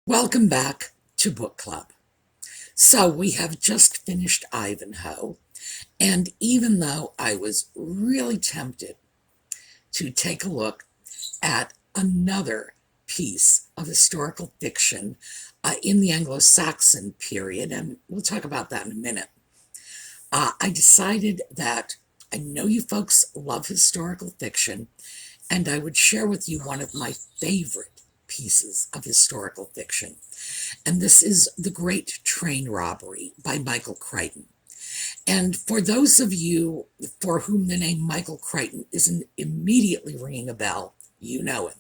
Welcome back to Book Club. So we have just finished Ivanhoe, and even though I was really tempted to take a look at another piece of historical fiction in the Anglo-Saxon period, and we'll talk about that in a minute, I decided that I know you folks love historical fiction, and I would share with you one of my favorite pieces of historical fiction. And this is The Great Train Robbery by Michael Crichton. And for those of you for whom the name Michael Crichton isn't immediately ringing a bell, you know him.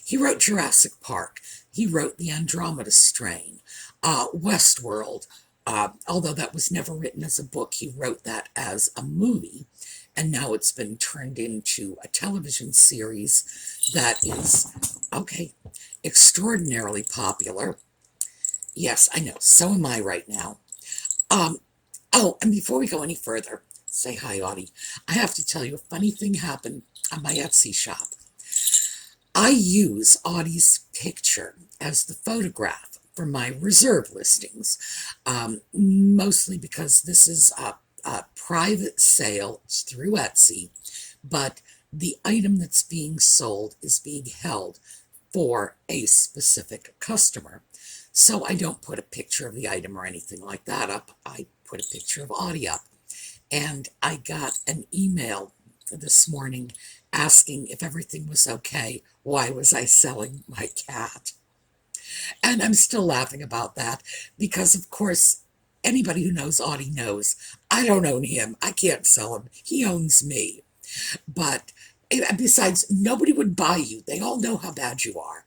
He wrote Jurassic Park. He wrote The Andromeda Strain, Westworld. Although that was never written as a book, he wrote that as a movie. And now it's been turned into a television series that is, extraordinarily popular. Yes, I know. So am I right now. And before we go any further, say hi, Audie. I have to tell you a funny thing happened on my Etsy shop. I use Audie's picture as the photograph for my reserve listings, mostly because this is a private sale. It's through Etsy, but the item that's being sold is being held for a specific customer. So I don't put a picture of the item or anything like that up. I put a picture of Audie up. And I got an email this morning asking if everything was okay. Why was I selling my cat? And I'm still laughing about that because, of course, anybody who knows Audie knows I don't own him. I can't sell him. He owns me. But besides, nobody would buy you. They all know how bad you are.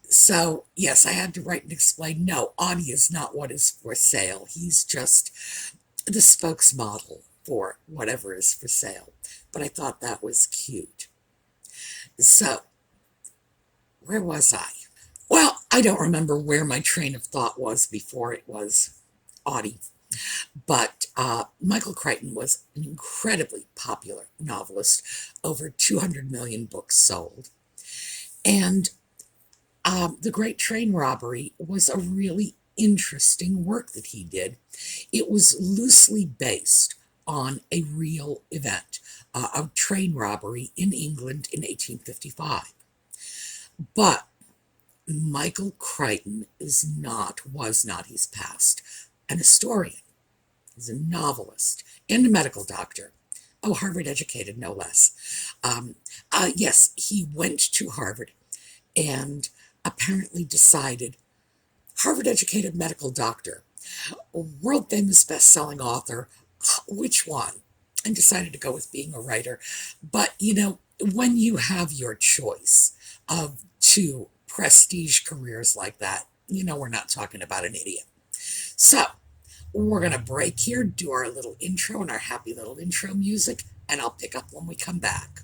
So, yes, I had to write and explain, no, Audie is not what is for sale. He's just the spokesmodel for whatever is for sale. But I thought that was cute. So, where was I? Well, I don't remember where my train of thought was before it was Audie. But Michael Crichton was an incredibly popular novelist, over 200 million books sold. And The Great Train Robbery was a really interesting work that he did. It was loosely based on a real event, a train robbery in England in 1855. But Michael Crichton was not, he's passed, an historian. He's a novelist and a medical doctor. Oh, Harvard educated, no less. Yes, he went to Harvard and apparently decided, Harvard educated medical doctor, world famous best-selling author, which one? And decided to go with being a writer. But, when you have your choice of two prestige careers like that, we're not talking about an idiot. So, we're going to break here, do our little intro and our happy little intro music, and I'll pick up when we come back.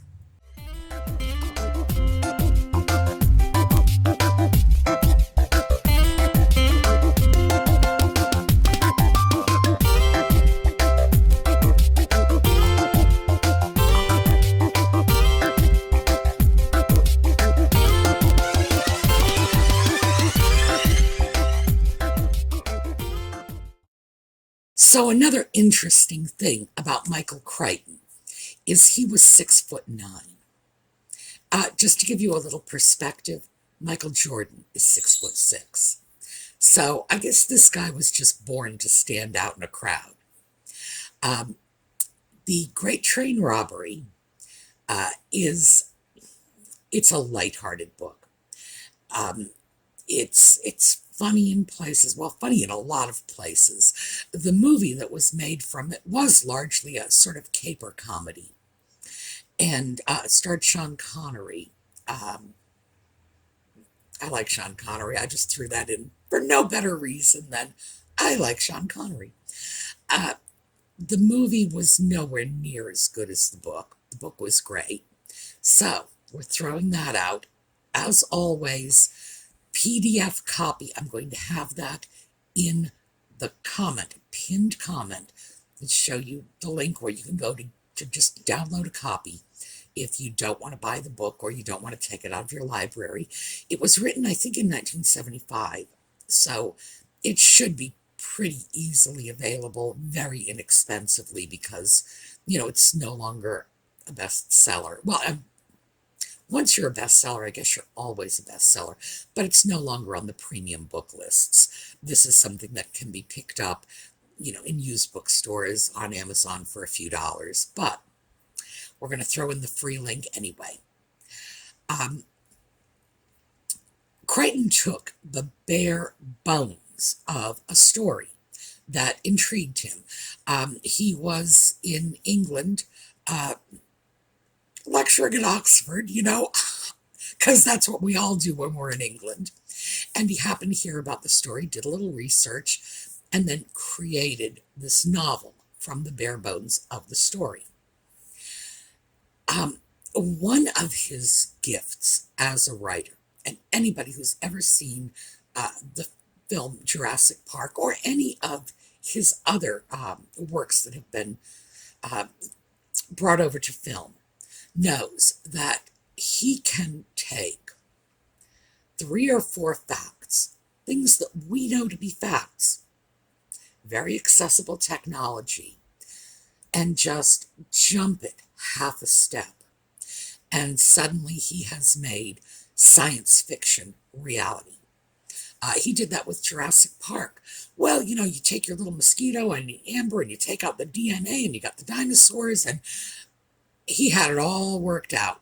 So another interesting thing about Michael Crichton is he was 6'9". Just to give you a little perspective, Michael Jordan is 6'6". So I guess this guy was just born to stand out in a crowd. The Great Train Robbery it's a lighthearted book. It's funny in places, well, funny in a lot of places. The movie that was made from it was largely a sort of caper comedy, and starred Sean Connery. I like Sean Connery. I just threw that in for no better reason than I like Sean Connery. The movie was nowhere near as good as the book. The book was great. So we're throwing that out. As always, PDF copy. I'm going to have that in the pinned comment, that show you the link where you can go to just download a copy. if you don't want to buy the book or you don't want to take it out of your library. It was written, I think, in 1975, so it should be pretty easily available, very inexpensively, because, it's no longer a bestseller. Well, once you're a bestseller, I guess you're always a bestseller, but it's no longer on the premium book lists. This is something that can be picked up, in used bookstores on Amazon for a few dollars, but we're going to throw in the free link anyway. Crichton took the bare bones of a story that intrigued him. He was in England, lecturing at Oxford, because that's what we all do when we're in England. And he happened to hear about the story, did a little research, and then created this novel from the bare bones of the story. One of his gifts as a writer, and anybody who's ever seen the film Jurassic Park or any of his other works that have been brought over to film, knows that he can take 3 or 4 facts, things that we know to be facts, very accessible technology, and just jump it half a step. And suddenly he has made science fiction reality. He did that with Jurassic Park. Well, you take your little mosquito and the amber and you take out the DNA and you got the dinosaurs, and he had it all worked out.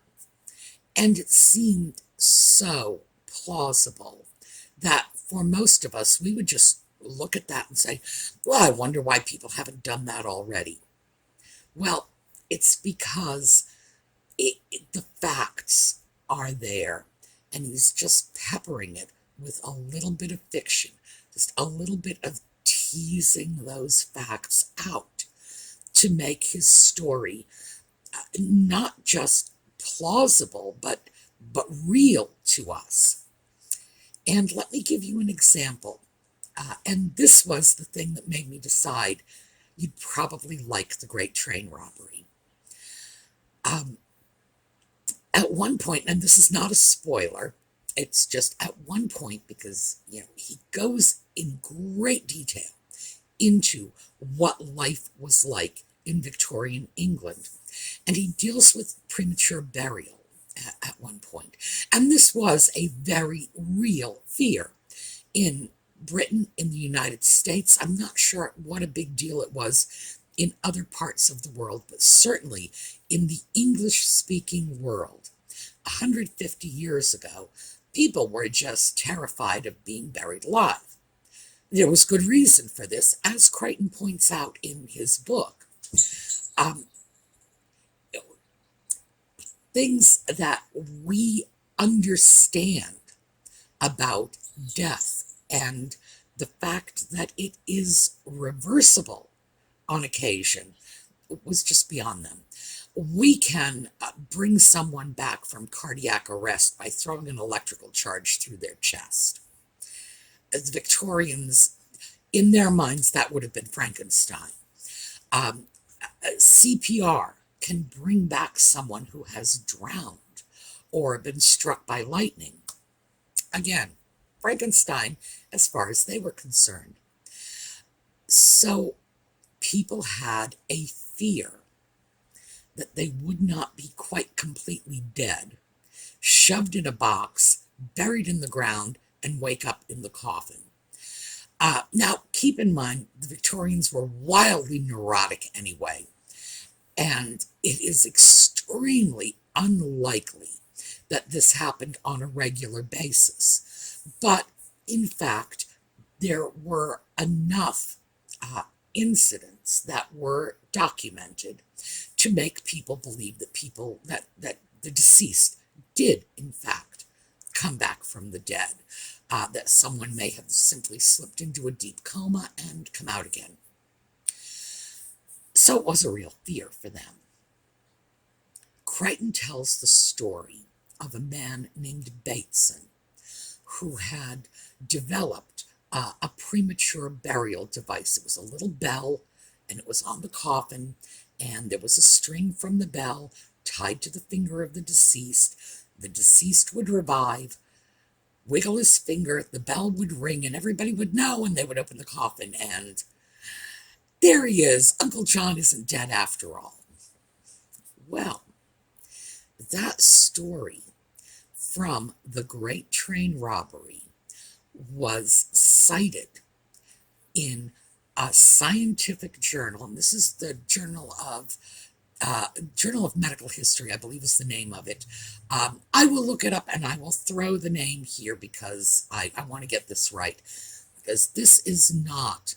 And it seemed so plausible that for most of us, we would just look at that and say, well, I wonder why people haven't done that already. Well, it's because the facts are there, and he's just peppering it with a little bit of fiction, just a little bit of teasing those facts out to make his story not just plausible, but real to us. And let me give you an example. And this was the thing that made me decide you'd probably like The Great Train Robbery. At one point, and this is not a spoiler, it's just at one point, because he goes in great detail into what life was like in Victorian England, and he deals with premature burial at one point. And this was a very real fear in Britain, in the United States. I'm not sure what a big deal it was in other parts of the world, but certainly in the English-speaking world, 150 years ago, people were just terrified of being buried alive. There was good reason for this, as Crichton points out in his book. Things that we understand about death and the fact that it is reversible on occasion was just beyond them. We can bring someone back from cardiac arrest by throwing an electrical charge through their chest. As Victorians, in their minds, that would have been Frankenstein. CPR can bring back someone who has drowned or been struck by lightning. Again, Frankenstein, as far as they were concerned. So people had a fear that they would not be quite completely dead, shoved in a box, buried in the ground, and wake up in the coffin. Now, keep in mind, the Victorians were wildly neurotic anyway, and it is extremely unlikely that this happened on a regular basis. But, in fact, there were enough incidents that were documented to make people believe that that the deceased did, in fact, come back from the dead, that someone may have simply slipped into a deep coma and come out again. So it was a real fear for them. Crichton tells the story of a man named Bateson who had developed a premature burial device. It was a little bell, and it was on the coffin, and there was a string from the bell tied to the finger of the deceased. The deceased would revive, wiggle his finger, the bell would ring, and everybody would know, and they would open the coffin, and there he is. Uncle John isn't dead after all. Well, that story from the Great Train Robbery was cited in a scientific journal, and this is the Journal of Medical History, I believe is the name of it. I will look it up and I will throw the name here because I want to get this right, because this is not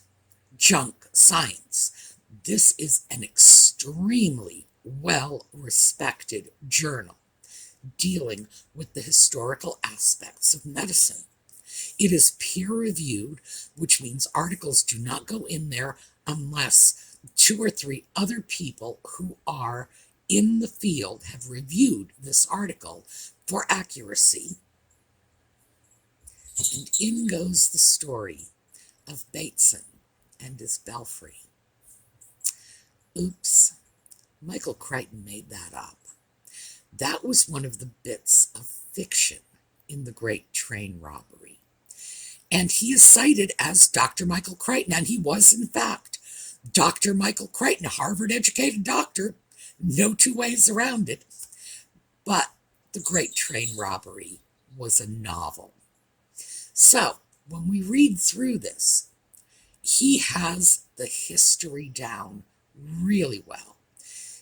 junk science. This is an extremely well-respected journal dealing with the historical aspects of medicine. It is peer-reviewed, which means articles do not go in there unless 2 or 3 other people who are in the field have reviewed this article for accuracy. And in goes the story of Bateson and his belfry. Oops, Michael Crichton made that up. That was one of the bits of fiction in the Great Train Robbery. And he is cited as Dr. Michael Crichton, and he was, in fact, Dr. Michael Crichton, a Harvard-educated doctor, no 2 ways around it. But the Great Train Robbery was a novel. So, when we read through this, he has the history down really well.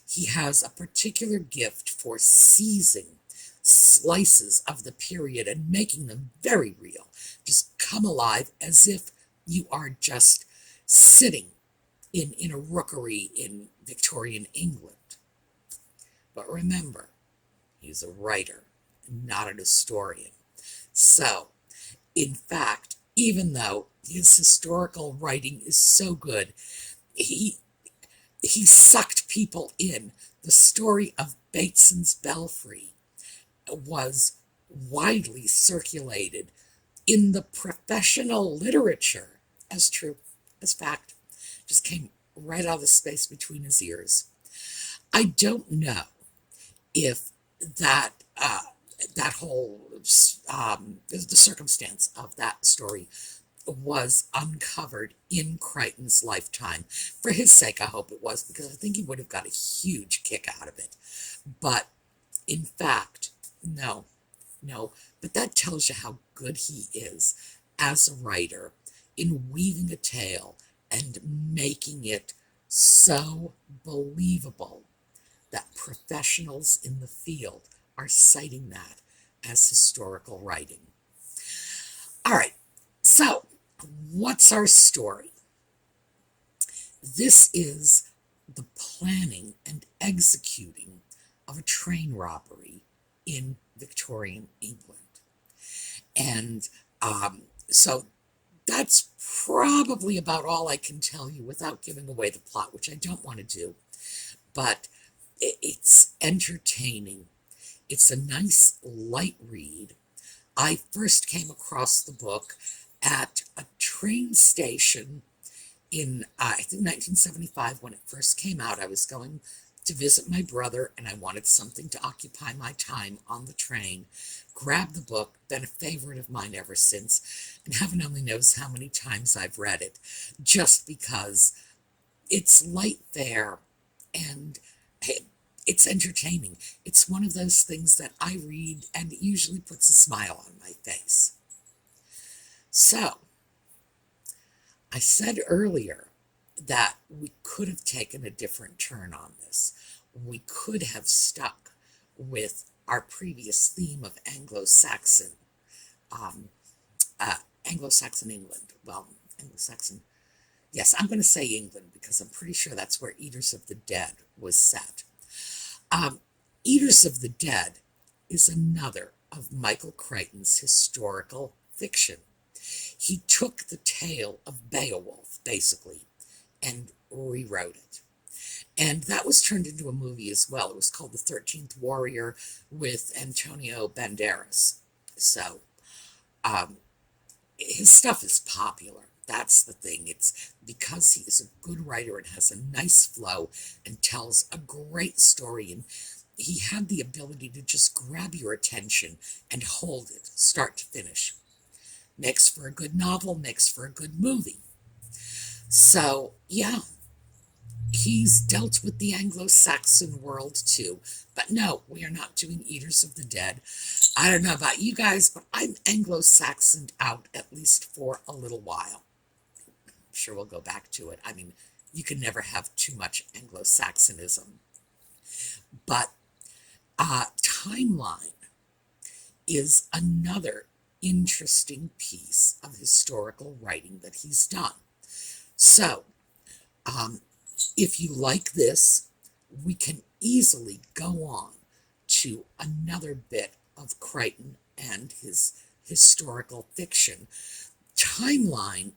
He has a particular gift for seizing slices of the period and making them very real, just come alive as if you are just sitting in a rookery in Victorian England. But remember, he's a writer, not an historian. So, in fact, even though his historical writing is so good, he sucked people in. The story of Bateson's belfry was widely circulated in the professional literature as true, as fact. Just came right out of the space between his ears. I don't know if that whole the circumstance of that story was uncovered in Crichton's lifetime. For his sake, I hope it was, because I think he would have got a huge kick out of it. But in fact, no. But that tells you how good he is as a writer in weaving a tale and making it so believable that professionals in the field are citing that as historical writing. All right, so what's our story? This is the planning and executing of a train robbery in Victorian England. And so that's probably about all I can tell you without giving away the plot, which I don't want to do. But it's entertaining. It's a nice light read. I first came across the book at a train station in, I think, 1975 when it first came out. I was going to visit my brother, and I wanted something to occupy my time on the train. Grabbed the book, been a favorite of mine ever since, and heaven only knows how many times I've read it, just because it's light fare and it's entertaining. It's one of those things that I read and it usually puts a smile on my face. So, I said earlier that we could have taken a different turn on this. We could have stuck with our previous theme of Anglo-Saxon England. Well, Anglo-Saxon, yes, I'm going to say England because I'm pretty sure that's where Eaters of the Dead was set. Eaters of the Dead is another of Michael Crichton's historical fiction. He took the tale of Beowulf, basically, and rewrote it. And that was turned into a movie as well. It was called The 13th Warrior with Antonio Banderas. So, his stuff is popular. That's the thing. It's because he is a good writer and has a nice flow and tells a great story. And he had the ability to just grab your attention and hold it, start to finish. Makes for a good novel, makes for a good movie. So, yeah, he's dealt with the Anglo-Saxon world too. But no, we are not doing Eaters of the Dead. I don't know about you guys, but I'm Anglo-Saxoned out at least for a little while. I'm sure we'll go back to it. I mean, you can never have too much Anglo-Saxonism. But Timeline is another interesting piece of historical writing that he's done. So, if you like this, we can easily go on to another bit of Crichton and his historical fiction. Timeline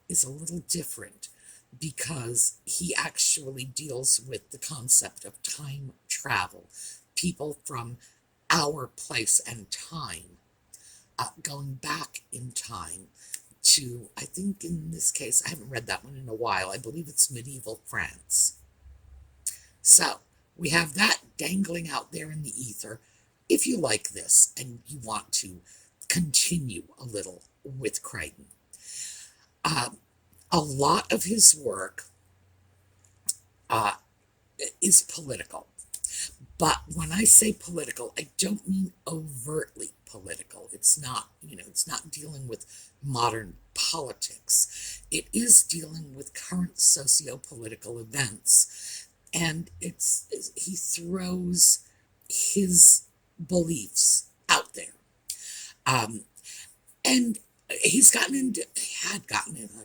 is a little different because he actually deals with the concept of time travel. People from our place and time going back in time to, I think in this case, I haven't read that one in a while, I believe it's medieval France. So we have that dangling out there in the ether. If you like this and you want to continue a little with Crichton, a lot of his work is political. But when I say political, I don't mean overtly political. It's not, it's not dealing with modern politics. It is dealing with current socio-political events. And he throws his beliefs out there. And I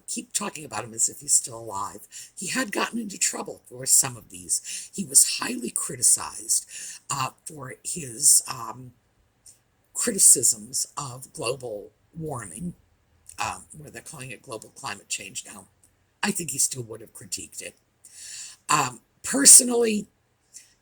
keep talking about him as if he's still alive. He had gotten into trouble for some of these. He was highly criticized for his criticisms of global warming, where they're calling it global climate change now. I think he still would have critiqued it. Personally,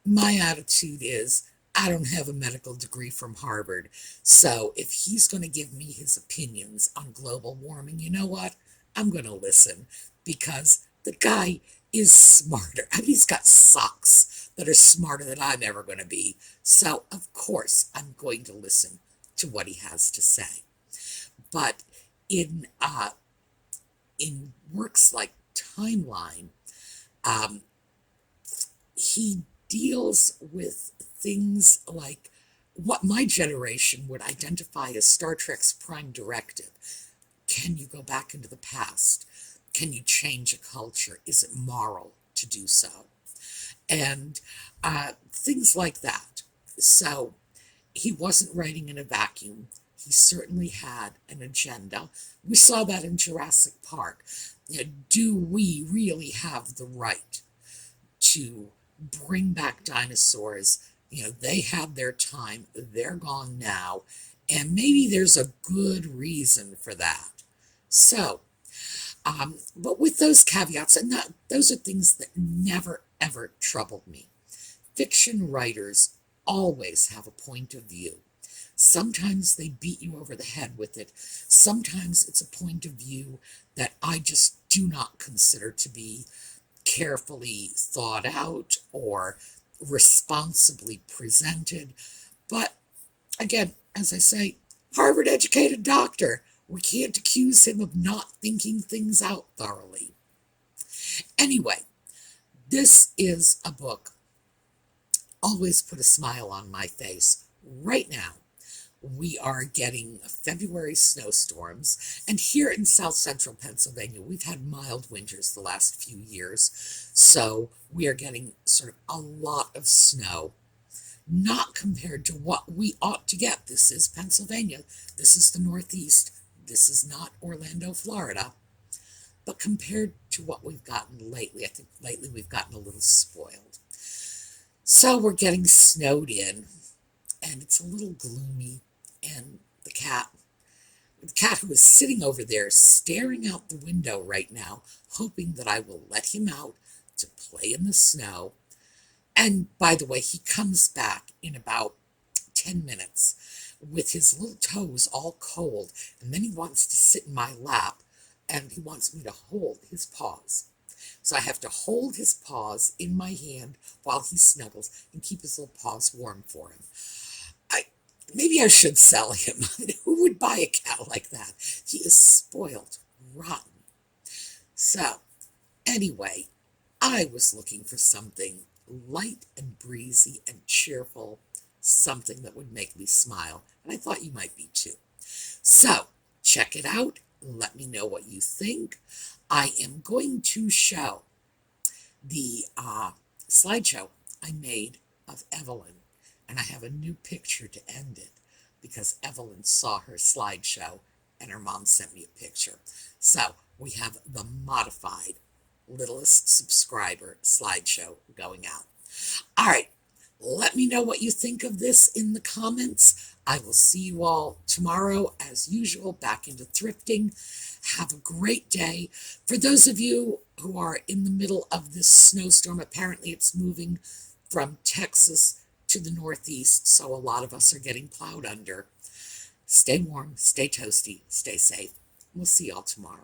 my attitude is, I don't have a medical degree from Harvard, so if he's going to give me his opinions on global warming, you know what? I'm going to listen, because the guy is smarter. I mean, he's got socks that are smarter than I'm ever going to be. So, of course, I'm going to listen to what he has to say. But in works like Timeline, he deals with things like what my generation would identify as Star Trek's prime directive. Can you go back into the past? Can you change a culture? Is it moral to do so? And things like that. So he wasn't writing in a vacuum. He certainly had an agenda. We saw that in Jurassic Park. Do we really have the right to bring back dinosaurs? They had their time, they're gone now, and maybe there's a good reason for that. So, but with those caveats, and those are things that never, ever troubled me. Fiction writers always have a point of view. Sometimes they beat you over the head with it. Sometimes it's a point of view that I just do not consider to be carefully thought out or responsibly presented. But again, as I say, Harvard-educated doctor. We can't accuse him of not thinking things out thoroughly. Anyway, this is a book. Always put a smile on my face. Right now, we are getting February snowstorms, and here in south central Pennsylvania, we've had mild winters the last few years, so we are getting sort of a lot of snow. Not compared to what we ought to get. This is Pennsylvania. This is the Northeast. This is not Orlando, Florida. But compared to what we've gotten lately, I think lately we've gotten a little spoiled. So we're getting snowed in, and it's a little gloomy, and the cat who is sitting over there staring out the window right now, hoping that I will let him out to play in the snow. And by the way, he comes back in about 10 minutes with his little toes all cold, and then he wants to sit in my lap, and he wants me to hold his paws. So I have to hold his paws in my hand while he snuggles and keep his little paws warm for him. Maybe I should sell him. Who would buy a cat like that? He is spoiled rotten. So, anyway, I was looking for something light and breezy and cheerful, something that would make me smile, and I thought you might be too. So, check it out. Let me know what you think. I am going to show the slideshow I made of Evelyn, and I have a new picture to end it because Evelyn saw her slideshow and her mom sent me a picture. So we have the modified littlest subscriber slideshow going out. All right, let me know what you think of this in the comments. I will see you all tomorrow, as usual, back into thrifting. Have a great day. For those of you who are in the middle of this snowstorm, apparently it's moving from Texas to the Northeast, so a lot of us are getting plowed under. Stay warm, stay toasty, stay safe. We'll see y'all tomorrow.